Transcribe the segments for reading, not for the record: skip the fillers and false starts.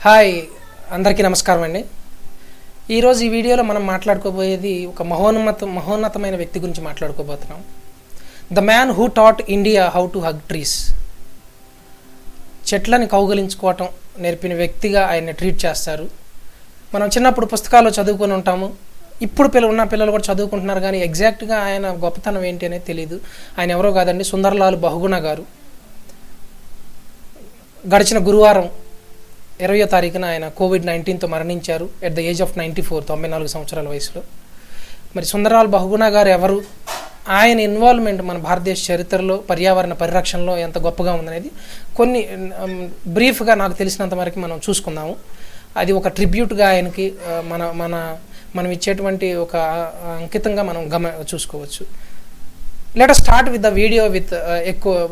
Hi, అందరికీ నమస్కారం అండి. ఈరోజు ఈ వీడియోలో మనం మాట్లాడుకోబోయేది ఒక మహోన్నతమైన వ్యక్తి గురించి మాట్లాడుకోబోతున్నాం. The man who taught India how to hug trees. చెట్లని కౌగిలించుకోవటం నేర్పిన వ్యక్తిగా ఆయన్ని ట్రీట్ చేస్తారు. మనం చిన్నప్పుడు పుస్తకాల్లో చదువుకొని ఉంటాము. ఇప్పుడు పిల్లలు కూడా చదువుకుంటున్నారు, కానీ ఎగ్జాక్ట్గా ఆయన గొప్పతనం ఏంటి అనేది తెలియదు. ఆయన ఎవరో కాదండి, సుందర్లాల్ బహుగుణ గారు. గడిచిన గురువారం 20వ తారీఖున ఆయన COVID-19తో మరణించారు ఎట్ ద ఏజ్ ఆఫ్ 94 సంవత్సరాల వయసులో. మరి సుందర్లాల్ బహుగుణ గారు ఎవరు, ఆయన ఇన్వాల్వ్మెంట్ మన భారతదేశ చరిత్రలో పర్యావరణ పరిరక్షణలో ఎంత గొప్పగా ఉందనేది కొన్ని బ్రీఫ్గా నాకు తెలిసినంత వరకు మనం చూసుకుందాము. అది ఒక ట్రిబ్యూట్గా ఆయనకి మనం ఇచ్చేటువంటి ఒక అంకితంగా మనం చూసుకోవచ్చు. Let us start with the video with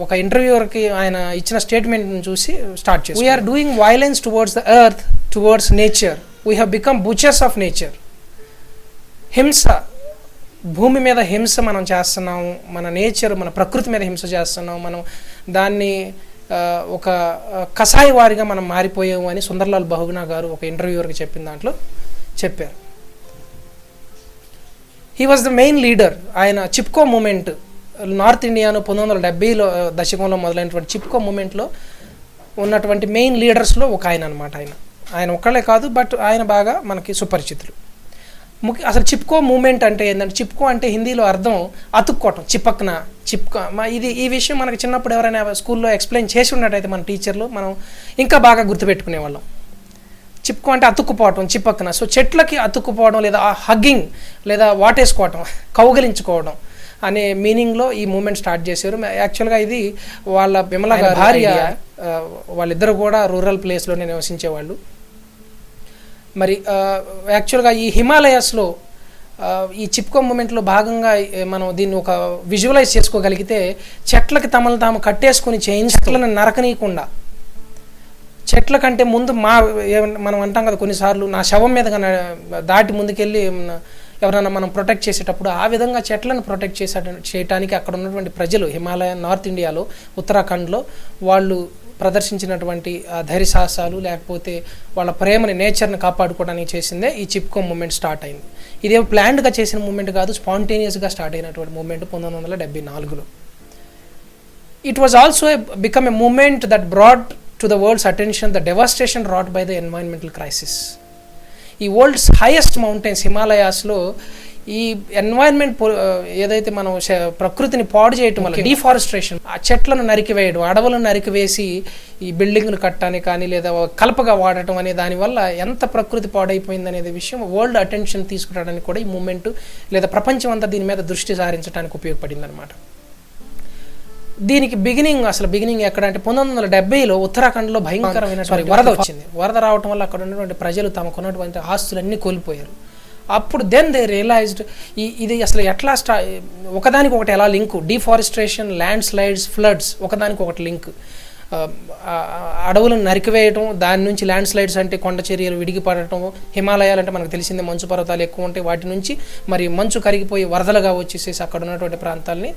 ఒక ఇంటర్వ్యూవర్కి ఆయన ఇచ్చిన స్టేట్మెంట్ని చూసి స్టార్ట్ చేసి, we are doing violence towards the earth, towards nature. We have become butchers of nature. హింస, భూమి మీద హింస మనం చేస్తున్నాము, మన నేచర్, మన ప్రకృతి మీద హింస చేస్తున్నాము, మనం దాన్ని ఒక కషాయ వారిగా మనం మారిపోయాము అని సుందర్లాల్ బహుగుణ గారు ఒక ఇంటర్వ్యూవర్కి చెప్పిన దాంట్లో చెప్పారు. He was the main leader. ఆయన చిప్కో మూమెంట్, నార్త్ ఇండియాను 1970 దశకంలో మొదలైనటువంటి చిప్కో మూమెంట్లో ఉన్నటువంటి మెయిన్ లీడర్స్లో ఒక ఆయన అనమాట. ఆయన ఒక్కళ్ళే కాదు, బట్ ఆయన బాగా మనకి సుపరిచితులు. అసలు చిప్కో మూమెంట్ అంటే ఏంటంటే, చిప్కో అంటే హిందీలో అర్థం అతుక్కోవటం, ఈ విషయం మనకి చిన్నప్పుడు ఎవరైనా స్కూల్లో ఎక్స్ప్లెయిన్ చేసి ఉన్నట్టయితే మన టీచర్లు మనం ఇంకా బాగా గుర్తుపెట్టుకునే వాళ్ళం. చిప్కో అంటే అతుక్కుపోవటం, చిపక్కన. సో చెట్లకి అతుక్కుపోవడం లేదా హగ్గింగ్ లేదా వాటేసుకోవటం, కౌగిలించుకోవడం అనే మీనింగ్లో ఈ మూమెంట్ స్టార్ట్ చేశారు. యాక్చువల్గా ఇది వాళ్ళ విమల గారి భార్య, వాళ్ళిద్దరు కూడా రూరల్ ప్లేస్లోనే నివసించేవాళ్ళు. మరి యాక్చువల్గా ఈ హిమాలయాస్లో ఈ చిప్కో మూమెంట్లో భాగంగా మనం దీన్ని ఒక విజువలైజ్ చేసుకోగలిగితే, చెట్లకి తమను తాము కట్టేసుకుని చెట్లను నరకనీయకుండా, చెట్ల కంటే ముందు మనం అంటాం కదా కొన్నిసార్లు, నా శవం మీద దాటి ముందుకెళ్ళి ఎవరైనా మనం ప్రొటెక్ట్ చేసేటప్పుడు ఆ విధంగా చెట్లను ప్రొటెక్ట్ చేయడానికి అక్కడ ఉన్నటువంటి ప్రజలు హిమాలయ, నార్త్ ఇండియాలో, ఉత్తరాఖండ్లో వాళ్ళు ప్రదర్శించినటువంటి ధైర్య సాహసాలు, లేకపోతే వాళ్ళ ప్రేమని, నేచర్ని కాపాడుకోవడానికి చేసిందే ఈ చిప్కో మూమెంట్ స్టార్ట్ అయింది. ఇదేం ప్లాన్డ్గా చేసిన మూమెంట్ కాదు, స్పాంటేనియస్గా స్టార్ట్ అయినటువంటి మూమెంట్ 1974లో. It was also become a movement that brought to the world's attention the devastation wrought by the environmental crisis. ఈ వరల్డ్స్ హైయెస్ట్ మౌంటైన్స్ హిమాలయాస్లో ఈ ఎన్వైర్న్మెంట్ ఏదైతే మనం ప్రకృతిని పాడు చేయటం వల్ల, డిఫారెస్ట్రేషన్, ఆ చెట్లను నరికివేయడం, అడవులను నరికివేసి ఈ బిల్డింగ్లు కట్టడానికి కానీ లేదా కలపగా వాడటం అనే దానివల్ల ఎంత ప్రకృతి పాడైపోయింది అనేది విషయం వరల్డ్ అటెన్షన్ తీసుకురావడానికి కూడా ఈ మూమెంట్ లేదా ప్రపంచం అంతా దీని మీద దృష్టి సారించడానికి ఉపయోగపడింది అనమాట. దీనికి బిగినింగ్ ఎక్కడ అంటే 1970లో ఉత్తరాఖండ్లో భయంకరమైన వరద వచ్చింది. వరద రావటం వల్ల అక్కడ ఉన్నటువంటి ప్రజలు తమకున్నటువంటి ఆస్తులన్నీ కోల్పోయారు. అప్పుడు దెన్ దే రియలైజ్డ్ ఇది అసలు ఎట్లా ఒకదానికొకటి ఎలా link, deforestation, land slides, floods, ఒకదానికొకటి లింక్. అడవులను నరికివేయటం, దాని నుంచి ల్యాండ్ స్లైడ్స్ అంటే కొండ చర్యలు విడిగిపడటం, హిమాలయాలు అంటే మనకు తెలిసిందే మంచు పర్వతాలు ఎక్కువ ఉంటాయి, వాటి నుంచి మరి మంచు కరిగిపోయి వరదలుగా వచ్చేసేసి అక్కడ ఉన్నటువంటి ప్రాంతాలని.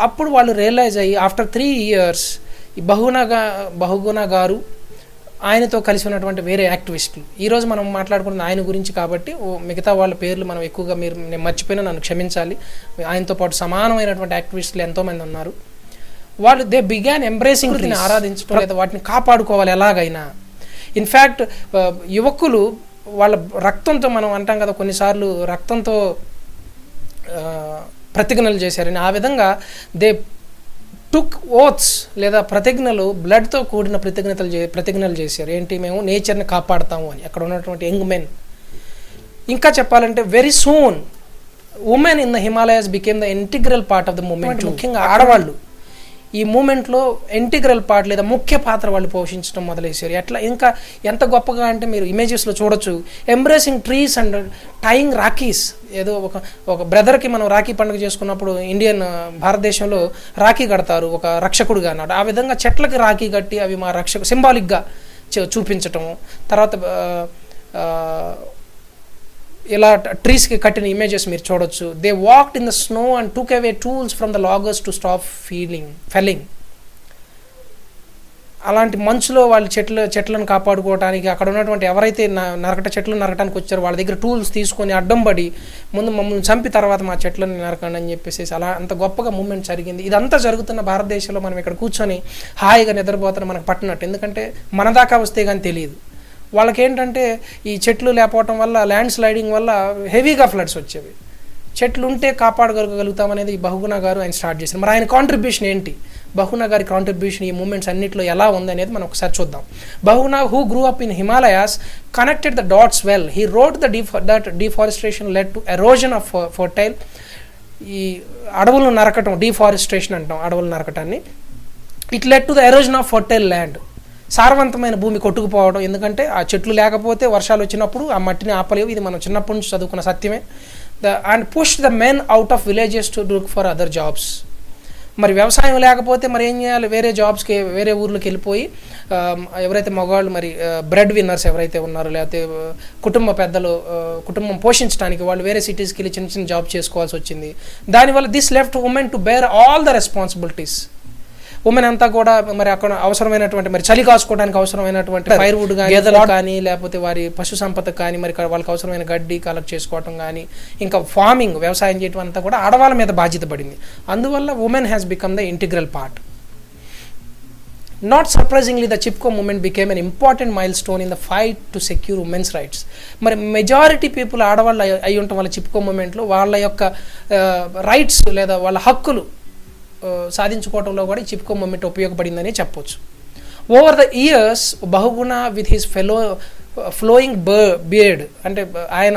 అప్పుడు వాళ్ళు రియలైజ్ అయ్యి ఆఫ్టర్ 3 years ఈ బహుగుణ గారు, ఆయనతో కలిసి ఉన్నటువంటి వేరే యాక్టివిస్టులు, ఈరోజు మనం మాట్లాడుకున్నది ఆయన గురించి కాబట్టి మిగతా వాళ్ళ పేర్లు మనం ఎక్కువగా నేను మర్చిపోయినా నన్ను క్షమించాలి. ఆయనతో పాటు సమానమైనటువంటి యాక్టివిస్టులు ఎంతోమంది ఉన్నారు. వాళ్ళు దే బిగాన్ ఎంబ్రేసింగ్, ఆరాధించడం లేదా వాటిని కాపాడుకోవాలి ఎలాగైనా. ఇన్ఫ్యాక్ట్ యువకులు వాళ్ళ రక్తంతో, మనం అంటాం కదా కొన్నిసార్లు రక్తంతో ప్రతిజ్ఞలు చేశారని, ఆ విధంగా దే టుక్ ఓత్స్ లేదా ప్రతిజ్ఞలు, బ్లడ్తో కూడిన ప్రతిజ్ఞలు చేశారు. ఏంటి, మేము నేచర్ని కాపాడుతాము అని. అక్కడ ఉన్నటువంటి యంగ్ మెన్. ఇంకా చెప్పాలంటే very soon women in the Himalayas became the integral part of the movement. ముఖ్యంగా ఆడవాళ్ళు ఈ మూమెంట్లో ఇంటిగ్రల్ పార్ట్ లేదా ముఖ్య పాత్ర వాళ్ళు పోషించడం మొదలైశారు. ఎట్లా ఇంకా ఎంత గొప్పగా అంటే మీరు ఇమేజెస్లో చూడొచ్చు. Embracing trees and tying rakhis. ఏదో ఒక బ్రదర్కి మనం రాఖీ పండుగ చేసుకున్నప్పుడు భారతదేశంలో రాఖీ కడతారు ఒక రక్షకుడుగా అన్నాడు. ఆ విధంగా చెట్లకి రాఖీ కట్టి అవి మా రక్షకు సింబాలిక్గా చూపించటము. తర్వాత ఇలా ట్రీస్కి కట్టిన ఇమేజెస్ మీరు చూడొచ్చు. They walked in the snow and took away tools from the loggers to stop felling. అలాంటి మంచులో వాళ్ళు చెట్లను కాపాడుకోవడానికి అక్కడ ఉన్నటువంటి ఎవరైతే చెట్లు నరకటానికి వచ్చారో వాళ్ళ దగ్గర టూల్స్ తీసుకొని అడ్డం పడి ముందు మమ్మల్ని చంపి తర్వాత మా చెట్లను నరకండి అని చెప్పేసి అలా అంత గొప్పగా మూమెంట్ జరిగింది. ఇదంతా జరుగుతున్న భారతదేశంలో మనం ఇక్కడ కూర్చొని హాయిగా నిద్రపోతున్న మనకు పట్టినట్టు, ఎందుకంటే మన దాకా వస్తే కానీ తెలియదు. వాళ్ళకేంటంటే ఈ చెట్లు లేకపోవటం వల్ల, ల్యాండ్ స్లైడింగ్ వల్ల హెవీగా ఫ్లడ్స్ వచ్చేవి. చెట్లు ఉంటే కాపాడగలుగుతామనేది ఈ బహుగుణ గారు ఆయన స్టార్ట్ చేశారు. మరి ఆయన కాంట్రిబ్యూషన్ ఏంటి, బహుగుణ గారి కాంట్రిబ్యూషన్ ఈ మూమెంట్స్ అన్నింటిలో ఎలా ఉంది అనేది మనం ఒకసారి చూద్దాం. Bahuguna, who grew up in Himalayas, connected the dots well. He wrote that deforestation led to erosion of fertile. ఈ అడవులను నరకటం, డిఫారెస్ట్రేషన్ అంటాం అడవులు నరకటాన్ని. It led to the erosion of fertile land. సారవంతమైన భూమి కొట్టుకుపోవడం, ఎందుకంటే ఆ చెట్లు లేకపోతే వర్షాలు వచ్చినప్పుడు ఆ మట్టిని ఆపలేవు. ఇది మనం చిన్నప్పటి నుంచి చదువుకున్న సత్యమే. And push the men out of villages to look for other jobs. మరి వ్యవసాయం లేకపోతే మరి ఏం చేయాలి, వేరే జాబ్స్కి వేరే ఊర్లోకి వెళ్ళిపోయి ఎవరైతే మగవాళ్ళు మరి బ్రెడ్ విన్నర్స్ ఎవరైతే ఉన్నారో, లేకపోతే కుటుంబ పెద్దలు కుటుంబం పోషించడానికి వాళ్ళు వేరే సిటీస్కి వెళ్ళి చిన్న చిన్న జాబ్ చేసుకోవాల్సి వచ్చింది. దానివల్ల this left women to bear all the responsibilities. Women అంతా కూడా మరి అక్కడ అవసరమైనటువంటి మరి చలి కాసుకోవడానికి అవసరమైనటువంటి ఫైర్వుడ్ కానీ, గేదెలు కానీ, లేకపోతే వారి పశు సంపద కానీ, మరి వాళ్ళకి అవసరమైన గడ్డి కలెక్ట్ చేసుకోవటం కానీ, ఇంకా ఫార్మింగ్ వ్యవసాయం చేయటం అంతా కూడా ఆడవాళ్ళ మీద బాధ్యత పడింది. అందువల్ల women has become the integral part. Not surprisingly, the Chipko movement became an important milestone in the fight to secure women's rights. మరి మెజారిటీ పీపుల్ ఆడవాళ్ళు అయి ఉండటం వల్ల చిప్కో మూమెంట్లో వాళ్ళ యొక్క రైట్స్ లేదా వాళ్ళ హక్కులు సాధించుకోవడంలో కూడా ఈ చిప్కో మూమెంట్ ఉపయోగపడిందని చెప్పొచ్చు. Over the years Bahuguna with his flowing beard, అంటే ఆయన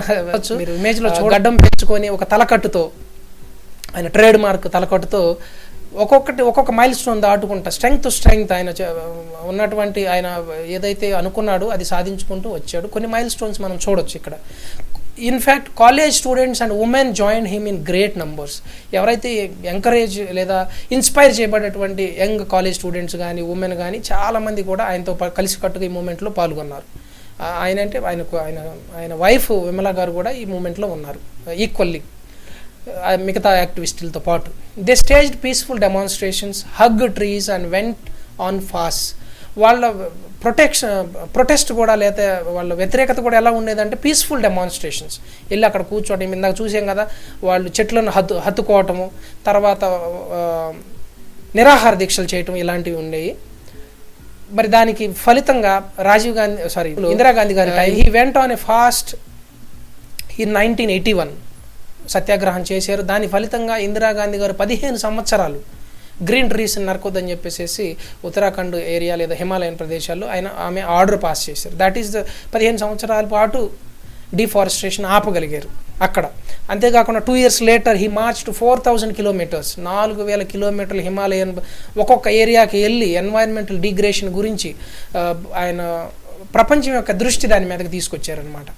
మీరు ఇమేజ్లో గడ్డం పెంచుకొని ఒక తలకట్టుతో, ఆయన ట్రేడ్ మార్క్ తలకట్టుతో ఒక్కొక్క మైల్ స్టోన్ దాటుకుంటా స్ట్రెంగ్త్ టు స్ట్రెంగ్త్ ఆయన ఉన్నటువంటి ఆయన ఏదైతే అనుకున్నాడో అది సాధించుకుంటూ వచ్చాడు. కొన్ని మైల్ స్టోన్స్ మనం చూడొచ్చు ఇక్కడ. In fact college students and women join him in great numbers. ఎవరైతే ఎంకరేజ్ లేదా ఇన్స్పైర్ చేయబడేటువంటి యంగ్ కాలేజ్ స్టూడెంట్స్ కానీ, ఉమెన్ కానీ చాలామంది కూడా ఆయనతో కలిసికట్టుగా ఈ మూమెంట్లో పాల్గొన్నారు. ఆయన అంటే ఆయన వైఫ్ విమలా గారు కూడా ఈ మూమెంట్లో ఉన్నారు ఈక్వల్లీ మిగతా యాక్టివిస్టులతో పాటు. They staged peaceful demonstrations, hug trees and went on fasts. వాళ్ళ ప్రొటెస్ట్ కూడా లేదా వాళ్ళ వ్యతిరేకత కూడా ఎలా ఉండేదంటే పీస్ఫుల్ డెమాన్స్ట్రేషన్స్. వెళ్ళి అక్కడ కూర్చోవడం, ఇందాక చూసాం కదా, వాళ్ళు చెట్లను హత్తుకోవటము, తర్వాత నిరాహార దీక్షలు చేయటం ఇలాంటివి ఉండేవి. మరి దానికి ఫలితంగా ఇందిరాగాంధీ గారి he went on a fast in 1981 సత్యాగ్రహం చేశారు. దాని ఫలితంగా ఇందిరాగాంధీ గారు 15 సంవత్సరాలు గ్రీన్ ట్రీస్ నరకొద్దని చెప్పేసి ఉత్తరాఖండ్ ఏరియా లేదా హిమాలయన్ ప్రదేశాల్లో ఆమె ఆర్డర్ పాస్ చేశారు. దాట్ ఈస్ 15 సంవత్సరాల పాటు డిఫారెస్ట్రేషన్ ఆపగలిగారు అక్కడ. అంతేకాకుండా 2 years later he March to 4000 kilometers, 4000 kilometers Himalayan ఒక్కొక్క ఏరియాకి వెళ్ళి ఎన్వైరన్మెంటల్ డిగ్రేషన్ గురించి ఆయన ప్రపంచం యొక్క దృష్టి దాని మీదకి తీసుకొచ్చారనమాట.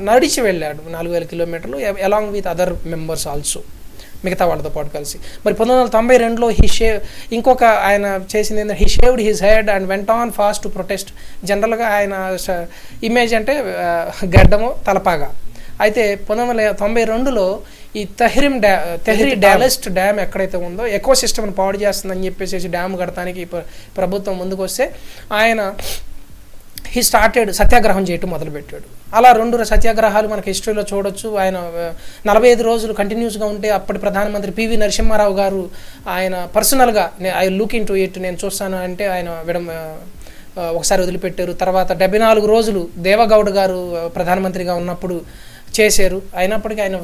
నడిచి వెళ్ళాడు 4000 kilometers along with other members also, మిగతా వాళ్ళతో పాటు కలిసి. మరి 1992లో ఇంకొక ఆయన చేసింది ఏంటంటే he shaved his head and went on fast to protest. జనరల్గా ఆయన ఇమేజ్ అంటే గడ్డము తలపాగా. అయితే 1992లో ఈ తెహ్రీ డాలెస్ట్ డ్యామ్ ఎక్కడైతే ఉందో ఎకో సిస్టమ్ని పాడు చేస్తుందని చెప్పేసి డ్యామ్ కడటానికి ప్రభుత్వం ముందుకు వస్తే ఆయన హీ స్టార్టెడ్ సత్యాగ్రహం చేయటం మొదలుపెట్టాడు. అలా 2 సత్యాగ్రహాలు మనకి హిస్టరీలో చూడొచ్చు. ఆయన 45 రోజులు కంటిన్యూస్గా ఉంటే అప్పటి ప్రధానమంత్రి పివి నరసింహారావు గారు ఆయన పర్సనల్గా I look in to it, నేను చూస్తాను అంటే ఆయన ఒకసారి వదిలిపెట్టారు. తర్వాత 74 రోజులు దేవగౌడ్ గారు ప్రధానమంత్రిగా ఉన్నప్పుడు చేశారు. అయినప్పటికీ ఆయన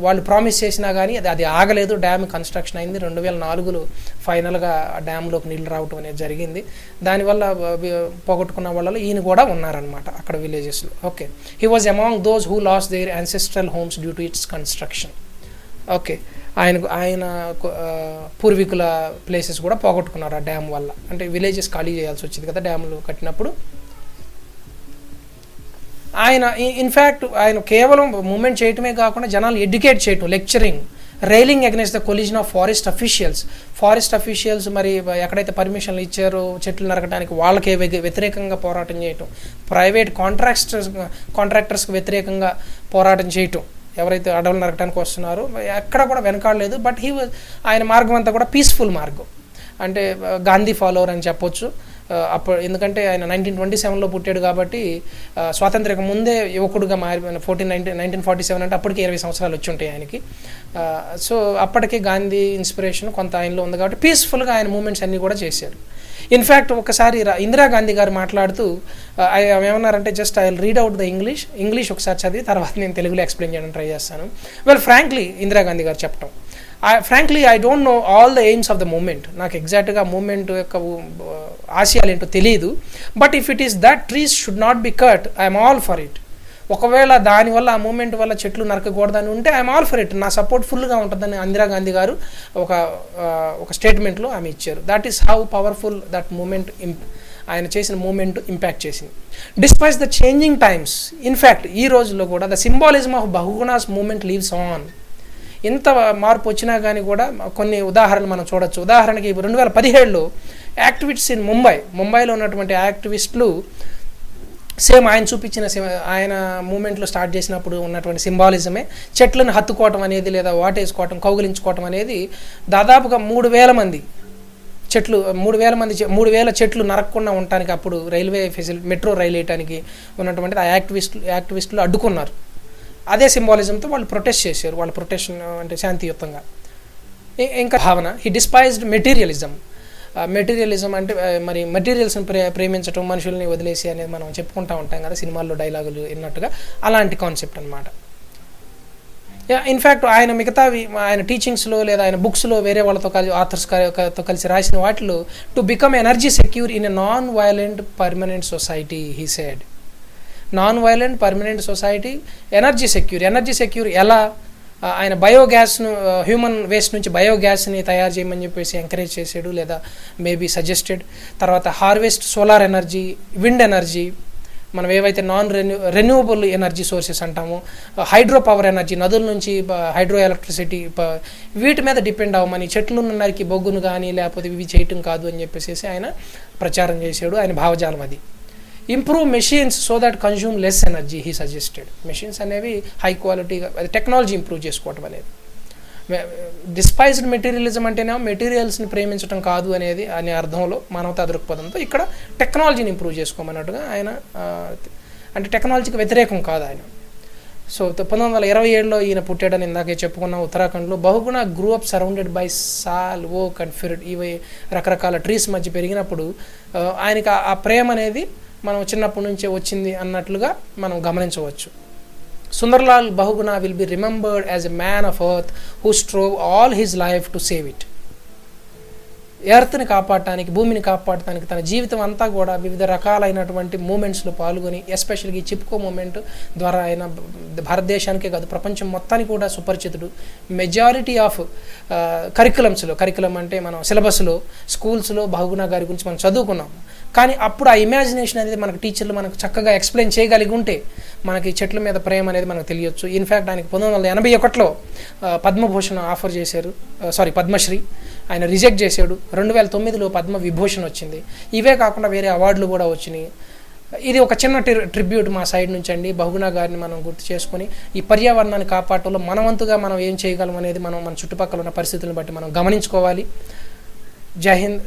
వాళ్ళు ప్రామిస్ చేసినా కానీ అది ఆగలేదు. డ్యామ్ కన్స్ట్రక్షన్ అయింది. 2004లో ఫైనల్గా ఆ డ్యామ్లోకి నీళ్ళు రావటం అనేది జరిగింది. దానివల్ల పోగొట్టుకున్న వాళ్ళలో ఈయన కూడా ఉన్నారనమాట అక్కడ విలేజెస్లో. Okay, he was among those who lost their ancestral homes due to its construction. Okay, ఆయన పూర్వీకుల ప్లేసెస్ కూడా పోగొట్టుకున్నారు ఆ డ్యామ్ వల్ల. అంటే విలేజెస్ ఖాళీ చేయాల్సి వచ్చింది కదా డ్యాములు కట్టినప్పుడు. ఆయన ఇన్ఫ్యాక్ట్ ఆయన కేవలం మూమెంట్ చేయటమే కాకుండా జనాలు ఎడ్యుకేట్ చేయటం, lecturing, railing against the collision of forest officials మరి ఎక్కడైతే పర్మిషన్లు ఇచ్చారో చెట్లు నరకడానికి వాళ్ళకే వ్యతిరేకంగా పోరాటం చేయటం, ప్రైవేట్ కాంట్రాక్టర్స్కి వ్యతిరేకంగా పోరాటం చేయటం, ఎవరైతే అడవులు నరకడానికి వస్తున్నారో ఎక్కడ కూడా వెనకాడలేదు. బట్ ఆయన మార్గం అంతా కూడా పీస్ఫుల్ మార్గం. అంటే గాంధీ ఫాలోవర్ అని చెప్పొచ్చు. అప్పుడు ఎందుకంటే ఆయన 1927లో పుట్టాడు కాబట్టి స్వాతంత్ర్యకు ముందే యువకుడుగా మారిపోయిన 1947 అంటే అప్పటికి 20 సంవత్సరాలు వచ్చి ఉంటాయి ఆయనకి. సో అప్పటికే గాంధీ ఇన్స్పిరేషన్ కొంత ఆయనలో ఉంది కాబట్టి పీస్ఫుల్గా ఆయన మూమెంట్స్ అన్నీ కూడా చేశారు. ఇన్ఫ్యాక్ట్ ఒకసారి ఇందిరాగాంధీ గారు మాట్లాడుతూ ఏమన్నారంటే, just I will read out the English ఒకసారి చదివి తర్వాత నేను తెలుగులో ఎక్స్ప్లెయిన్ చేయడానికి ట్రై చేస్తాను. వెల్ ఫ్రాంక్లీ ఇందిరాగాంధీ గారు చెప్పటం, frankly I don't know all the aims of the movement. నాకు ఎగ్జాక్ట్గా మూమెంట్ యొక్క ఆశయాలు ఏంటో తెలియదు. But if it is that trees should not be cut, I'm all for it. ఒకవేళ దానివల్ల ఆ మూమెంట్ వల్ల చెట్లు నరకకూడదని ఉంటే ఐఎమ్ ఆల్ ఫర్ ఇట్, నా సపోర్ట్ ఫుల్గా ఉంటుందని ఇందిరాగాంధీ గారు ఒక స్టేట్మెంట్లో ఆమె ఇచ్చారు. That is how powerful that movement ఆయన చేసిన మూమెంట్ ఇంపాక్ట్ చేసింది. Despite the changing times, in fact ఈ రోజుల్లో కూడా the symbolism of Bahuguna's movement lives on. ఇంత మార్పు వచ్చినా కానీ కూడా కొన్ని ఉదాహరణలు మనం చూడొచ్చు. ఉదాహరణకి 2017లో యాక్టివిస్ట్స్ ఇన్ ముంబైలో ఉన్నటువంటి యాక్టివిస్టులు సేమ్ ఆయన చూపించిన ఆయన మూమెంట్లో స్టార్ట్ చేసినప్పుడు ఉన్నటువంటి సింబాలిజమే చెట్లను హత్తుకోవటం అనేది లేదా వాటేసుకోవటం, కౌగిలించుకోవటం అనేది దాదాపుగా 3,000 మంది 3,000 చెట్లు నరకకుండా ఉండటానికి అప్పుడు రైల్వే ఫెసిలిటీ మెట్రో రైలు వేయటానికి ఉన్నటువంటిది ఆ యాక్టివిస్టులు అడ్డుకున్నారు. అదే సింబాలిజంతో వాళ్ళు ప్రొటెస్ట్ చేశారు. వాళ్ళ ప్రొటెక్షన్ అంటే శాంతియుతంగా. ఇంకా భావన, హీ డిస్పైజ్డ్ మెటీరియలిజం అంటే మరి మెటీరియల్స్ని ప్రేమించడం, మనుషుల్ని వదిలేసి అనేది మనం చెప్పుకుంటూ ఉంటాం కదా సినిమాల్లో డైలాగులు విన్నట్టుగా, అలాంటి కాన్సెప్ట్ అనమాట. ఇన్ఫ్యాక్ట్ ఆయన మిగతావి ఆయన టీచింగ్స్లో లేదా ఆయన బుక్స్లో వేరే వాళ్ళతో ఆథర్స్తో కలిసి రాసిన వాటిలో to become energy secure in a non violent permanent society he said. Non violent permanent society, energy secure ఎలా? ఆయన బయోగ్యాస్ను హ్యూమన్ వేస్ట్ నుంచి బయోగ్యాస్ని తయారు చేయమని చెప్పేసి ఎంకరేజ్ చేసాడు లేదా మేబీ సజెస్టెడ్. తర్వాత harvest solar energy, wind energy, మనం ఏవైతే రెన్యూవబుల్ ఎనర్జీ సోర్సెస్ అంటామో, హైడ్రో పవర్ ఎనర్జీ, నదుల నుంచి హైడ్రో ఎలక్ట్రిసిటీ, వీటి మీద డిపెండ్ అవ్వమని, చెట్లు నరికి బొగ్గును కానీ లేకపోతే ఇవి చేయటం కాదు అని చెప్పేసి ఆయన ప్రచారం చేశాడు. ఆయన భావజాలం అది. Improve machines so that consume less energy he suggested. Machines అనేవి హై క్వాలిటీగా, అది టెక్నాలజీ ఇంప్రూవ్ చేసుకోవటం అనేది. డిస్పైజ్డ్ మెటీరియలిజం అంటేనేమో మెటీరియల్స్ని ప్రేమించడం కాదు అనేది అనే అర్థంలో మానవతా దృక్పథంతో ఇక్కడ టెక్నాలజీని ఇంప్రూవ్ చేసుకోమన్నట్టుగా ఆయన, అంటే టెక్నాలజీకి వ్యతిరేకం కాదు ఆయన. సో 1927లో ఈయన పుట్టాడని ఇందాకే చెప్పుకున్న ఉత్తరాఖండ్లో. Bahuguna grew up surrounded by సాల్, ఓక్ అండ్ ఫిర్డ్, ఇవి రకరకాల ట్రీస్ మధ్య పెరిగినప్పుడు ఆయనకి ఆ ప్రేమ అనేది మనం చిన్నప్పటి నుంచే వచ్చింది అన్నట్లుగా మనం గమనించవచ్చు. Sunderlal Bahuguna will be remembered as a man of earth who strove all his life to save it. ఎర్త్ని కాపాడటానికి, భూమిని కాపాడటానికి తన జీవితం అంతా కూడా వివిధ రకాలైనటువంటి మూమెంట్స్లో పాల్గొని, ఎస్పెషల్గా ఈ చిప్కో మూమెంట్ ద్వారా ఆయన భారతదేశానికే కాదు ప్రపంచం మొత్తానికి కూడా సుపరిచితుడు. మెజారిటీ ఆఫ్ కరికులం అంటే మనం సిలబస్లో స్కూల్స్లో బహుగుణ గారి గురించి మనం చదువుకున్నాం. కానీ అప్పుడు ఆ ఇమాజినేషన్ అనేది మనకు టీచర్లు మనకు చక్కగా ఎక్స్ప్లెయిన్ చేయగలిగి ఉంటే మనకి చెట్ల మీద ప్రేమ అనేది మనకు తెలియచ్చు. ఇన్ఫ్యాక్ట్ ఆయనకి 1981లో పద్మభూషణ్ ఆఫర్ చేశారు, పద్మశ్రీ. ఆయన రిజెక్ట్ చేశాడు. 2009లో పద్మ విభూషణ్ వచ్చింది. ఇవే కాకుండా వేరే అవార్డులు కూడా వచ్చినాయి. ఇది ఒక చిన్న ట్రిబ్యూట్ మా సైడ్ నుంచి అండి. బహుగుణ గారిని మనం గుర్తు చేసుకొని ఈ పర్యావరణాన్ని కాపాడటంలో మనవంతుగా మనం ఏం చేయగలం అనేది మనం మన చుట్టుపక్కల ఉన్న పరిస్థితులను బట్టి మనం గమనించుకోవాలి. జై హింద్.